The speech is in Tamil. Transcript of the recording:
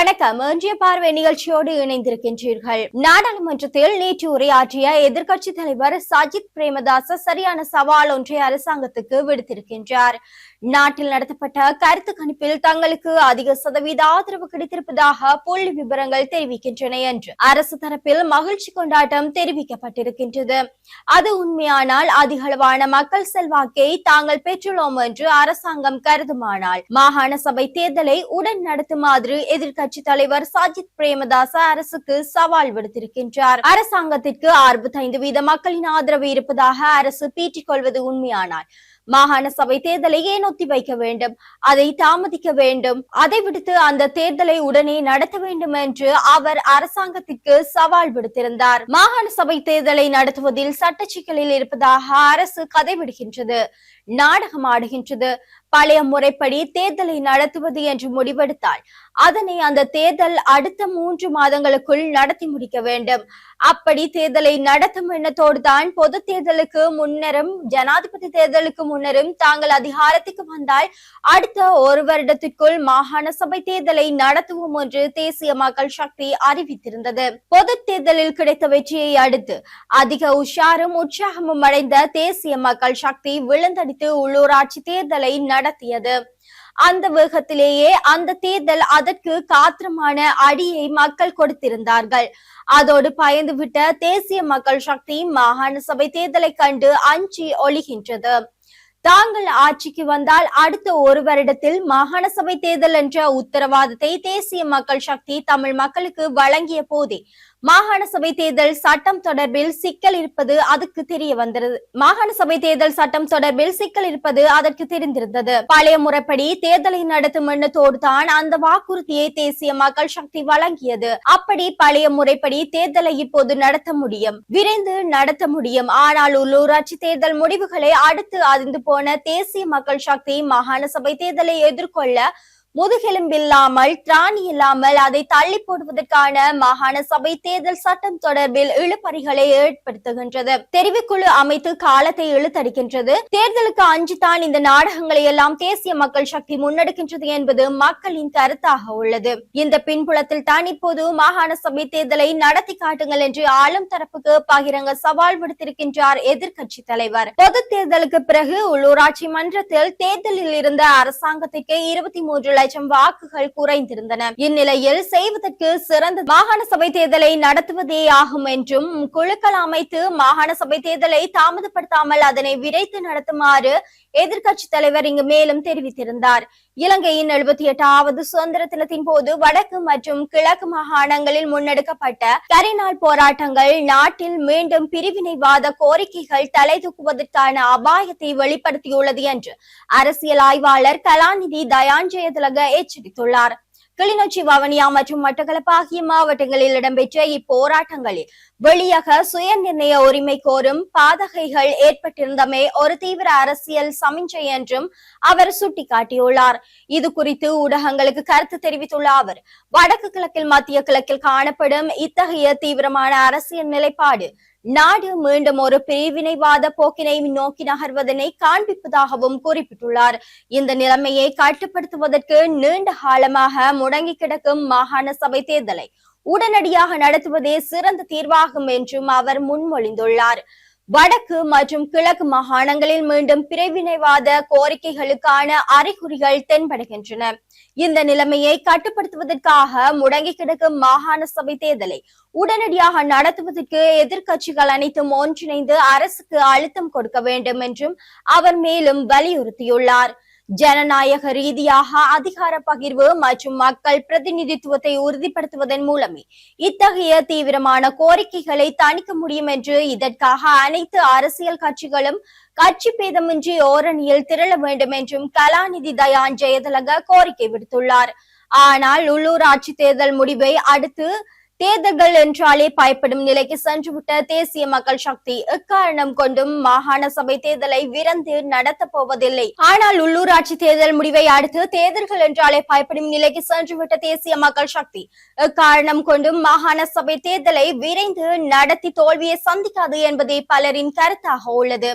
வணக்கம். இன்றைய பார்வை நிகழ்ச்சியோடு இணைந்திருக்கின்றீர்கள். நாடாளுமன்றத்தில் நேற்று உரையாற்றிய எதிர்க்கட்சித் தலைவர் சஜித் பிரேமதாச சரியான சவால் ஒன்றை அரசாங்கத்துக்கு விடுத்திருக்கின்றார். நாட்டில் நடத்தப்பட்ட கருத்து கணிப்பில் தங்களுக்கு அதிக சதவீத ஆதரவு கிடைத்திருப்பதாக புள்ளி விவரங்கள் தெரிவிக்கின்றன என்று அரசு தரப்பில் மகிழ்ச்சி கொண்டாட்டம் தெரிவிக்கப்பட்டிருக்கின்றது. அது உண்மையானால் அதிகளவான மக்கள் செல்வாக்கை தாங்கள் பெற்றுள்ளோம் என்று அரசாங்கம் கருதுமானால் மாகாண சபை தேர்தலை உடன் நடத்துமாறு எதிர்க்கட்சி தலைவர் சஜித் பிரேமதாச அரசுக்கு சவால் விடுத்திருக்கின்றார். அரசாங்கத்திற்கு 65% மக்களின் ஆதரவு இருப்பதாக அரசு பீற்றிக் கொள்வது உண்மையானால் மாகாண சபை தேர்தலை ஏன் ஒத்தி வைக்க வேண்டும், அதை தாமதிக்க வேண்டும், அதை விடுத்து அந்த தேர்தலை உடனே நடத்த வேண்டும் என்று அவர் அரசாங்கத்திற்கு சவால் விடுத்திருந்தார். மாகாண சபை தேர்தலை நடத்துவதில் சட்ட சிக்கலில் இருப்பதாக அரசு கதை விடுகின்றது, நாடகம் ஆடுகின்றது. பழைய முறைப்படி தேர்தலை நடத்துவது என்று முடிவெடுத்தால் அதனை அந்த தேர்தல் அடுத்த 3 மாதங்களுக்குள் நடத்தி முடிக்க வேண்டும். அப்படி தேர்தலை நடத்தும் எண்ணத்தோடு தான் பொது தேர்தலுக்கு முன்னரும் ஜனாதிபதி தேர்தலுக்கு முன்னரும் தாங்கள் அதிகாரத்துக்கு வந்தால் அடுத்த 1 வருடத்திற்குள் மாகாண சபை தேர்தலை நடத்துவோம் என்று தேசிய மக்கள் சக்தி அறிவித்திருந்தது. பொது தேர்தலில் கிடைத்த வெற்றியை அடுத்து அதிக உஷாரும் உற்சாகமும் அடைந்த தேசிய மக்கள் சக்தி விழுந்தடித்து உள்ளூராட்சி தேர்தலை நடத்தியது. அந்த வேகத்திலேயே அந்த தேர்தல் அதற்கு காத்திரமான அடியை மக்கள் கொடுத்திருந்தார்கள். அதோடு பயந்துவிட்ட தேசிய மக்கள் சக்தி மாகாண சபை தேர்தலை கண்டு அஞ்சி ஒழிகின்றது. தாங்கள் ஆட்சிக்கு வந்தால் அடுத்த 1 வருடத்தில் மாகாண சபை தேர்தல் என்ற உத்தரவாதத்தை தேசிய மக்கள் சக்தி தமிழ் மக்களுக்கு வழங்கிய போதே மாகாண சபை தேர்தல் சட்டம் தொடர்பில் சிக்கல் இருப்பது அதற்கு தெரிய வந்தது. மாகாண சபை தேர்தல் சட்டம் தொடர்பில் சிக்கல் இருப்பது அதற்கு தெரிந்திருந்தது. பழைய முறைப்படி தேர்தலை நடத்தும் எண்ணத்தோடு தான் அந்த வாக்குறுதியை தேசிய மக்கள் சக்தி வழங்கியது. அப்படி பழைய முறைப்படி தேர்தலை இப்போது நடத்த முடியும், விரைந்து நடத்த முடியும். ஆனால் உள்ளூராட்சி தேர்தல் முடிவுகளை அடுத்து அறிந்து போன தேசிய மக்கள் சக்தி மாகாண சபை தேர்தலை எதிர்கொள்ள முதுகெலும்பில்லாமல் திராணி இல்லாமல் அதை தள்ளி போடுவதற்கான மாகாண சபை தேர்தல் சட்டம் தொடர்பில் இழுபறிகளை ஏற்படுத்துகின்றது. தெரிவுக்குழு அமைத்து காலத்தை இழுத்தடிக்கின்றது. தேர்தலுக்கு அஞ்சுதான் இந்த நாடகங்களை எல்லாம் தேசிய மக்கள் சக்தி முன்னெடுக்கின்றது என்பது மக்களின் கருத்தாக உள்ளது. இந்த பின்புலத்தில் தான் இப்போது மாகாண சபை தேர்தலை நடத்தி காட்டுங்கள் என்று ஆளும் தரப்புக்கு பகிரங்க சவால் விடுத்திருக்கின்றார் எதிர்க்கட்சி தலைவர். பொது தேர்தலுக்கு பிறகு உள்ளூராட்சி மன்றத்தில் தேர்தலில் இருந்த அரசாங்கத்திற்கு 23 லட்சம் வாக்குகள் குறைந்திருந்தன. இந்நிலையில் செய்வதற்கு சிறந்த மாகாண சபை தேர்தலை நடத்துவதே ஆகும் என்றும் குழுக்கள் அமைத்து மாகாண சபை தேர்தலை தாமதப்படுத்தாமல் அதனை விரைத்து நடத்துமாறு எதிர்க்கட்சி தலைவர் இங்கு மேலும் தெரிவித்திருந்தார். இலங்கையின் 78வது சுதந்திர தினத்தின் போது வடக்கு மற்றும் கிழக்கு மாகாணங்களில் முன்னெடுக்கப்பட்ட கரிநாள் போராட்டங்கள் நாட்டில் மீண்டும் பிரிவினைவாத கோரிக்கைகள் தலை தூக்குவதற்கான அபாயத்தை வெளிப்படுத்தியுள்ளது என்று அரசியல் ஆய்வாளர் கலாநிதி தயான் ஜெயதிலக எச்சரித்துள்ளார். கிளிநொச்சி, வவுனியா மற்றும் மட்டக்களப்பு ஆகிய மாவட்டங்களில் இடம்பெற்ற இப்போராட்டங்களில் வெளியாக சுய நிர்ணய உரிமை கோரும் பாதகைகள் ஏற்பட்டிருந்தமே ஒரு தீவிர அரசியல் சமிஞ்சை என்றும் அவர் சுட்டிக்காட்டியுள்ளார். இது குறித்து ஊடகங்களுக்கு கருத்து தெரிவித்துள்ள அவர் வடக்கு கிழக்கில் மத்திய கிழக்கில் காணப்படும் இத்தகைய தீவிரமான அரசியல் நிலைப்பாடு நாடு மீண்டும் ஒரு பிரிவினைவாத போக்கினை நோக்கி நகர்வதனை காண்பிப்பதாகவும் குறிப்பிட்டுள்ளார். இந்த நிலைமையை கட்டுப்படுத்துவதற்கு நீண்ட காலமாக முடங்கி கிடக்கும் மாகாண சபை தேர்தலை உடனடியாக நடத்துவதே சிறந்த தீர்வாகும் என்றும் அவர் முன்மொழிந்துள்ளார். வடக்கு மற்றும் கிழக்கு மாகாணங்களில் மீண்டும் பிரிவினைவாத கோரிக்கைகளுக்கான அறிகுறிகள் தென்படுகின்றன. இந்த நிலைமையை கட்டுப்படுத்துவதற்காக முடங்கி கிடக்கும் மாகாண சபை தேர்தலை உடனடியாக நடத்துவதற்கு எதிர்க்கட்சிகள் அனைத்தும் ஒன்றிணைந்து அரசுக்கு அழுத்தம் கொடுக்க வேண்டும் என்றும் அவர் மேலும் வலியுறுத்தியுள்ளார். ஜனநாயக ரீதியாக அதிகார பகிர்வு மற்றும் மக்கள் பிரதிநிதித்துவத்தை உறுதிப்படுத்துவதன் மூலமே இத்தகைய தீவிரமான கோரிக்கைகளை தணிக்க முடியும் என்று இதற்காக அனைத்து அரசியல் கட்சிகளும் கட்சி பேதமின்றி ஓரணியில் திரள வேண்டும் என்றும் கலாநிதி தயான் ஜெயதிலக கோரிக்கை விடுத்துள்ளார். ஆனால் உள்ளூராட்சி தேர்தல் முடிவை அடுத்து தேர்தல்கள் என்றாலே பயப்படும் நிலைக்கு சென்றுவிட்ட தேசிய மக்கள் சக்தி எக்காரணம் கொண்டும் மாகாண சபை தேர்தலை விரைந்து நடத்த போவதில்லை. ஆனால் உள்ளூராட்சி தேர்தல் முடிவை அடுத்து தேர்தல்கள் என்றாலே பயப்படும் நிலைக்கு சென்றுவிட்ட தேசிய மக்கள் சக்தி எக்காரணம் கொண்டும் மாகாண சபை தேர்தலை விரைந்து நடத்தி தோல்வியை சந்திக்காது என்பதே பலரின் கருத்தாக உள்ளது.